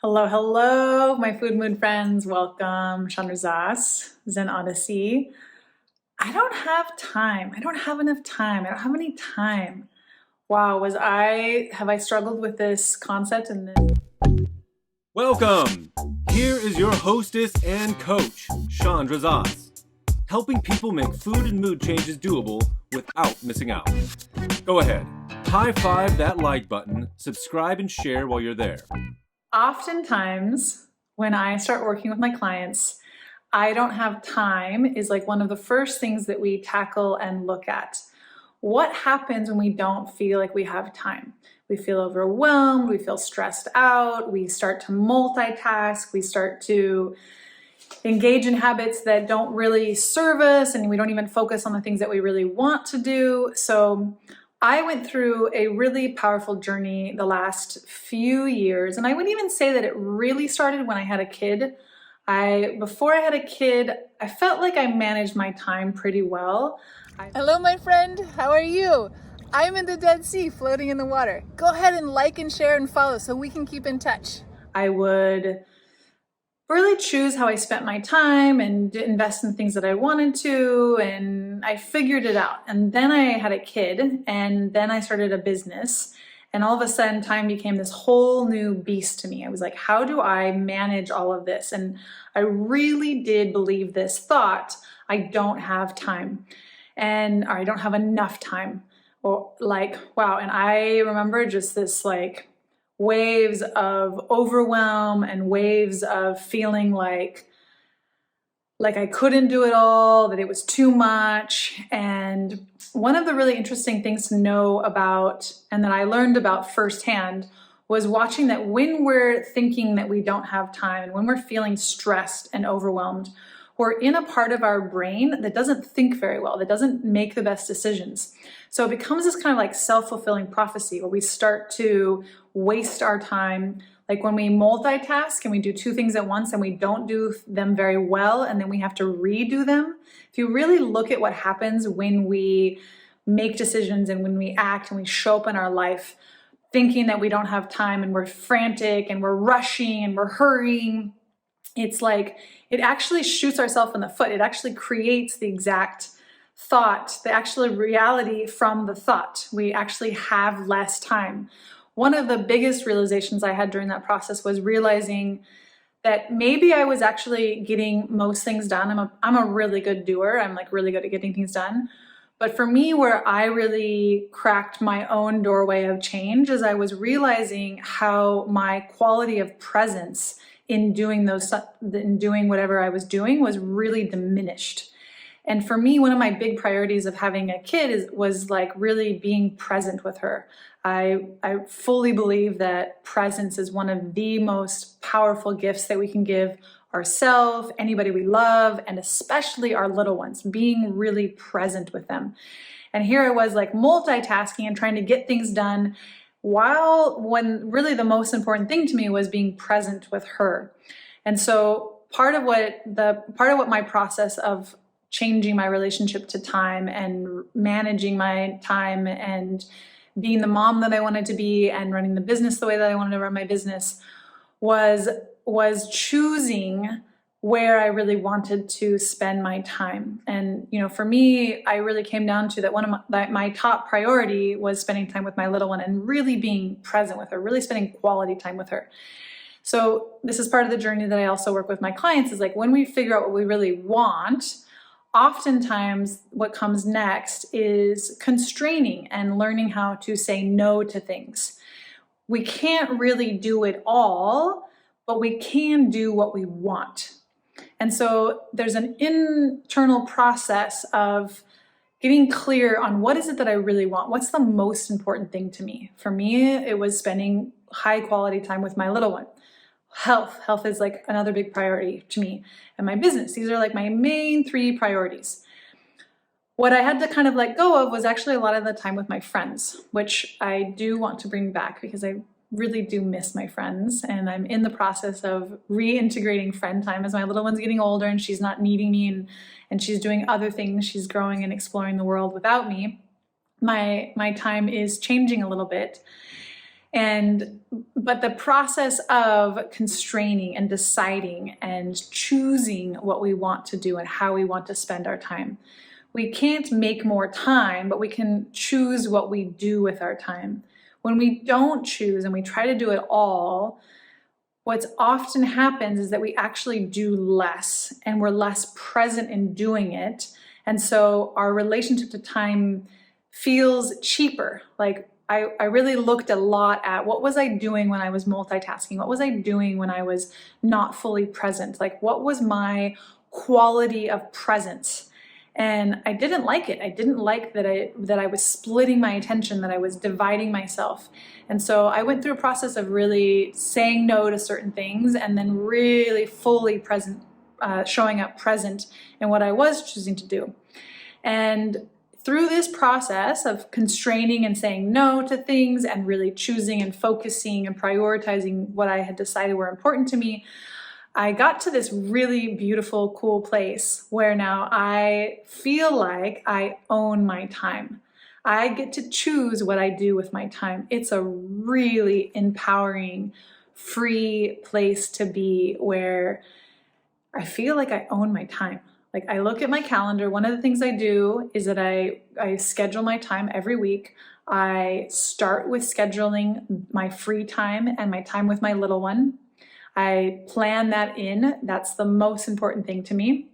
Hello, hello, my food mood friends. Welcome, Chandra Zas, Zen Odyssey. I don't have time. I don't have enough time. I don't have any time. Wow, have I struggled with this concept and this? Welcome! Here is your hostess and coach, Chandra Zas, helping people make food and mood changes doable without missing out. Go ahead, high five that like button, subscribe and share while you're there. Oftentimes, when I start working with my clients, I don't have time is like one of the first things that we tackle and look at. What happens when we don't feel like we have time? We feel overwhelmed, we feel stressed out, we start to multitask, we start to engage in habits that don't really serve us, and we don't even focus on the things that we really want to do. So I went through a really powerful journey the last few years, and I would even say that it really started when I had a kid. Before I had a kid, I felt like I managed my time pretty well. Hello, my friend. How are you? I'm in the Dead Sea, floating in the water. Go ahead and like and share and follow so we can keep in touch. I would really choose how I spent my time and invest in things that I wanted to, and I figured it out. And then I had a kid, and then I started a business, and all of a sudden time became this whole new beast to me. I was like, how do I manage all of this? And I really did believe this thought, I don't have time, or I don't have enough time, or like, wow. And I remember just this like waves of overwhelm and waves of feeling like I couldn't do it all, that it was too much. And one of the really interesting things to know about, and that I learned about firsthand, was watching that when we're thinking that we don't have time and when we're feeling stressed and overwhelmed, we're in a part of our brain that doesn't think very well, that doesn't make the best decisions. So it becomes this kind of like self-fulfilling prophecy where we start to waste our time. Like when we multitask and we do two things at once and we don't do them very well, and then we have to redo them. If you really look at what happens when we make decisions and when we act and we show up in our life thinking that we don't have time and we're frantic and we're rushing and we're hurrying, it's like it actually shoots ourselves in the foot. It actually creates the exact thought, the actual reality from the thought. We actually have less time. One of the biggest realizations I had during that process was realizing that maybe I was actually getting most things done. I'm a really good doer. I'm like really good at getting things done. But for me, where I really cracked my own doorway of change is I was realizing how my quality of presence in doing whatever I was doing was really diminished. And for me, one of my big priorities of having a kid was like really being present with her. I fully believe that presence is one of the most powerful gifts that we can give ourselves, anybody we love, and especially our little ones, being really present with them. And here I was like multitasking and trying to get things done when really the most important thing to me was being present with her. And so part of what my process of changing my relationship to time and managing my time and being the mom that I wanted to be and running the business the way that I wanted to run my business was choosing where I really wanted to spend my time. And, for me, I really came down to that one of my top priority was spending time with my little one and really being present with her, really spending quality time with her. So this is part of the journey that I also work with my clients is like when we figure out what we really want, oftentimes what comes next is constraining and learning how to say no to things. We can't really do it all, but we can do what we want. And so there's an internal process of getting clear on what is it that I really want? What's the most important thing to me? For me, it was spending high quality time with my little one. Health is like another big priority to me, and my business. These are like my main three priorities. What I had to kind of let go of was actually a lot of the time with my friends, which I do want to bring back because I really do miss my friends, and I'm in the process of reintegrating friend time as my little one's getting older and she's not needing me and she's doing other things. She's growing and exploring the world without me. My time is changing a little bit. But the process of constraining and deciding and choosing what we want to do and how we want to spend our time. We can't make more time, but we can choose what we do with our time. When we don't choose and we try to do it all, what's often happens is that we actually do less and we're less present in doing it. And so our relationship to time feels cheaper. Like I really looked a lot at what was I doing when I was multitasking? What was I doing when I was not fully present? Like what was my quality of presence? And I didn't like it. I didn't like that I was splitting my attention, that I was dividing myself. And so I went through a process of really saying no to certain things and then really fully present, showing up present in what I was choosing to do. And through this process of constraining and saying no to things and really choosing and focusing and prioritizing what I had decided were important to me, I got to this really beautiful, cool place where now I feel like I own my time. I get to choose what I do with my time. It's a really empowering, free place to be where I feel like I own my time. Like I look at my calendar. One of the things I do is that I schedule my time every week. I start with scheduling my free time and my time with my little one. I plan that in. That's the most important thing to me.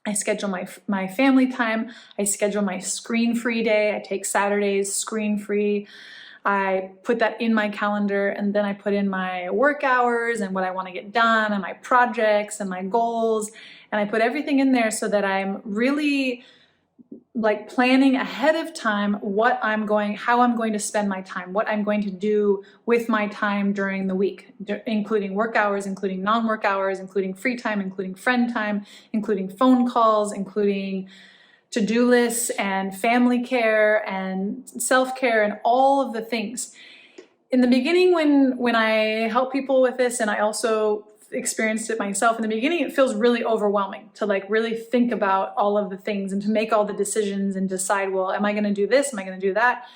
I schedule my family time. I schedule my screen-free day. I take Saturdays screen-free. I put that in my calendar, and then I put in my work hours and what I want to get done and my projects and my goals. And I put everything in there so that I'm really like planning ahead of time how I'm going to spend my time, what I'm going to do with my time during the week, including work hours, including non-work hours, including free time, including friend time, including phone calls, including to-do lists and family care and self-care and all of the things. In the beginning, when I help people with this, and I also experienced it myself in the beginning, it feels really overwhelming to like really think about all of the things and to make all the decisions and decide, well, am I going to do this? Am I going to do that?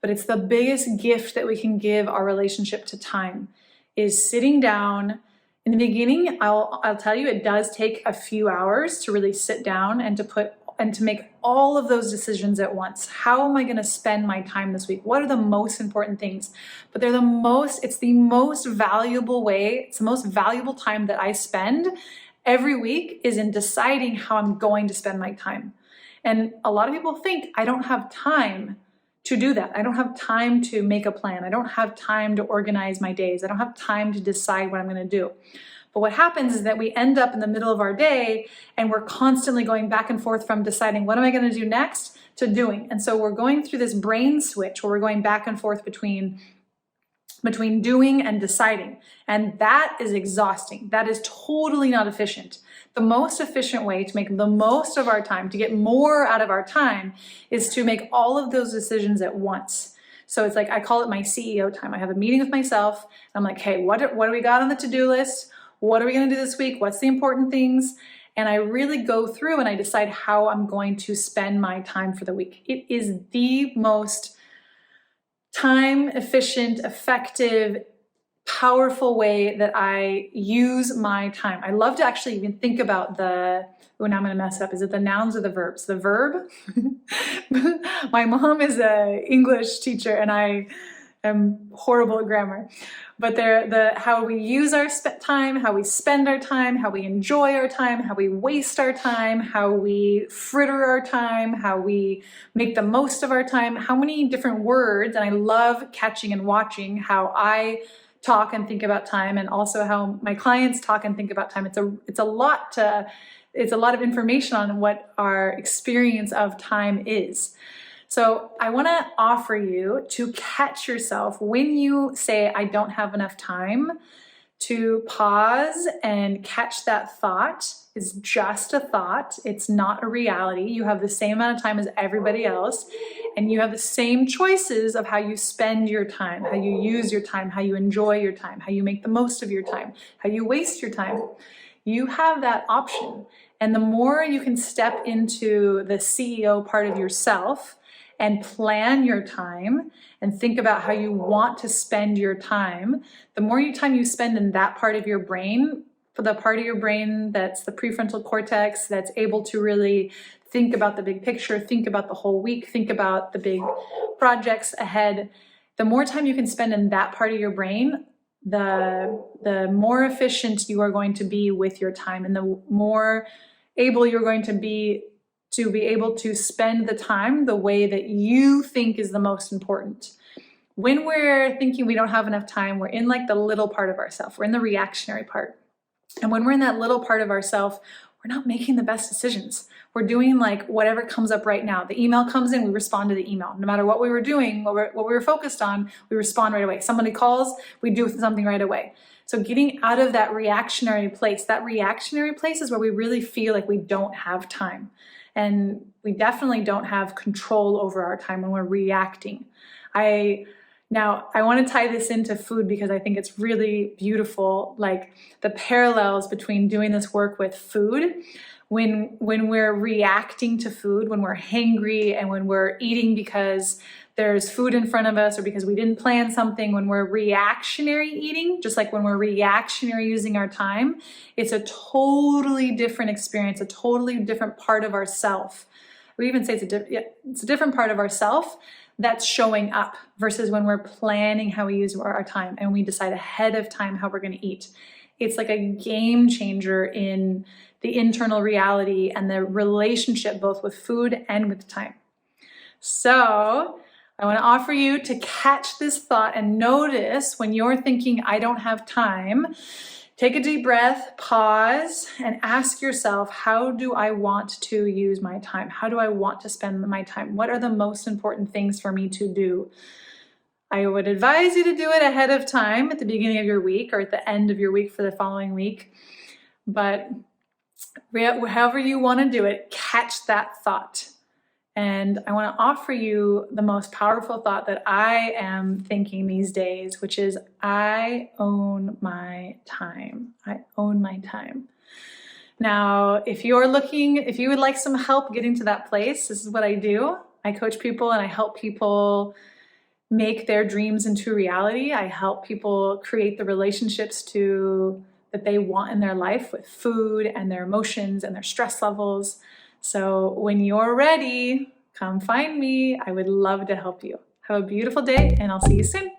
But it's the biggest gift that we can give our relationship to time is sitting down. In the beginning, I'll tell you, it does take a few hours to really sit down and to make all of those decisions at once. How am I going to spend my time this week? What are the most important things? But it's the most valuable way, it's the most valuable time that I spend every week is in deciding how I'm going to spend my time. And a lot of people think I don't have time to do that. I don't have time to make a plan. I don't have time to organize my days. I don't have time to decide what I'm going to do. But what happens is that we end up in the middle of our day and we're constantly going back and forth from deciding what am I going to do next to doing. And so we're going through this brain switch where we're going back and forth between doing and deciding. And that is exhausting. That is totally not efficient. The most efficient way to make the most of our time, to get more out of our time, is to make all of those decisions at once. So it's like, I call it my CEO time. I have a meeting with myself. And I'm like, hey, what do we got on the to-do list? What are we going to do this week? What's the important things? And I really go through and I decide how I'm going to spend my time for the week. It is the most time efficient, effective, powerful way that I use my time. I love to actually even think about now I'm going to mess it up. Is it the nouns or the verbs? The verb? My mom is an English teacher and I am horrible at grammar. But how we use our time, how we spend our time, how we enjoy our time, how we waste our time, how we fritter our time, how we make the most of our time, how many different words. And I love catching and watching how I talk and think about time, and also how my clients talk and think about time. It's a lot of information on what our experience of time is. So I want to offer you to catch yourself when you say, I don't have enough time, to pause and catch that thought. It's just a thought. It's not a reality. You have the same amount of time as everybody else, and you have the same choices of how you spend your time, how you use your time, how you enjoy your time, how you make the most of your time, how you waste your time. You have that option. And the more you can step into the CEO part of yourself and plan your time and think about how you want to spend your time, the more time you spend in that part of your brain, for the part of your brain that's the prefrontal cortex, that's able to really think about the big picture, think about the whole week, think about the big projects ahead, the more time you can spend in that part of your brain, the more efficient you are going to be with your time, and the more able you're going to be able to spend the time the way that you think is the most important. When we're thinking we don't have enough time, we're in like the little part of ourself. We're in the reactionary part. And when we're in that little part of ourself, we're not making the best decisions. We're doing like whatever comes up right now. The email comes in, we respond to the email. No matter what we were doing, what we were focused on, we respond right away. Somebody calls, we do something right away. So getting out of that reactionary place is where we really feel like we don't have time. And we definitely don't have control over our time when we're reacting. Now, I want to tie this into food because I think it's really beautiful, like the parallels between doing this work with food. When we're reacting to food, when we're hangry and when we're eating because there's food in front of us or because we didn't plan something, when we're reactionary eating, just like when we're reactionary using our time, it's a totally different experience, a totally different part of ourself. We even say it's a different part of ourself that's showing up versus when we're planning how we use our time and we decide ahead of time how we're going to eat. It's like a game changer in the internal reality and the relationship both with food and with time. So I want to offer you to catch this thought and notice when you're thinking, I don't have time, take a deep breath, pause, and ask yourself, how do I want to use my time? How do I want to spend my time? What are the most important things for me to do? I would advise you to do it ahead of time at the beginning of your week or at the end of your week for the following week. But however you want to do it, catch that thought. And I want to offer you the most powerful thought that I am thinking these days, which is I own my time. I own my time. Now, if you would like some help getting to that place, this is what I do. I coach people and I help people make their dreams into reality. I help people create the relationships that they want in their life with food and their emotions and their stress levels. So when you're ready, come find me. I would love to help you. Have a beautiful day, and I'll see you soon.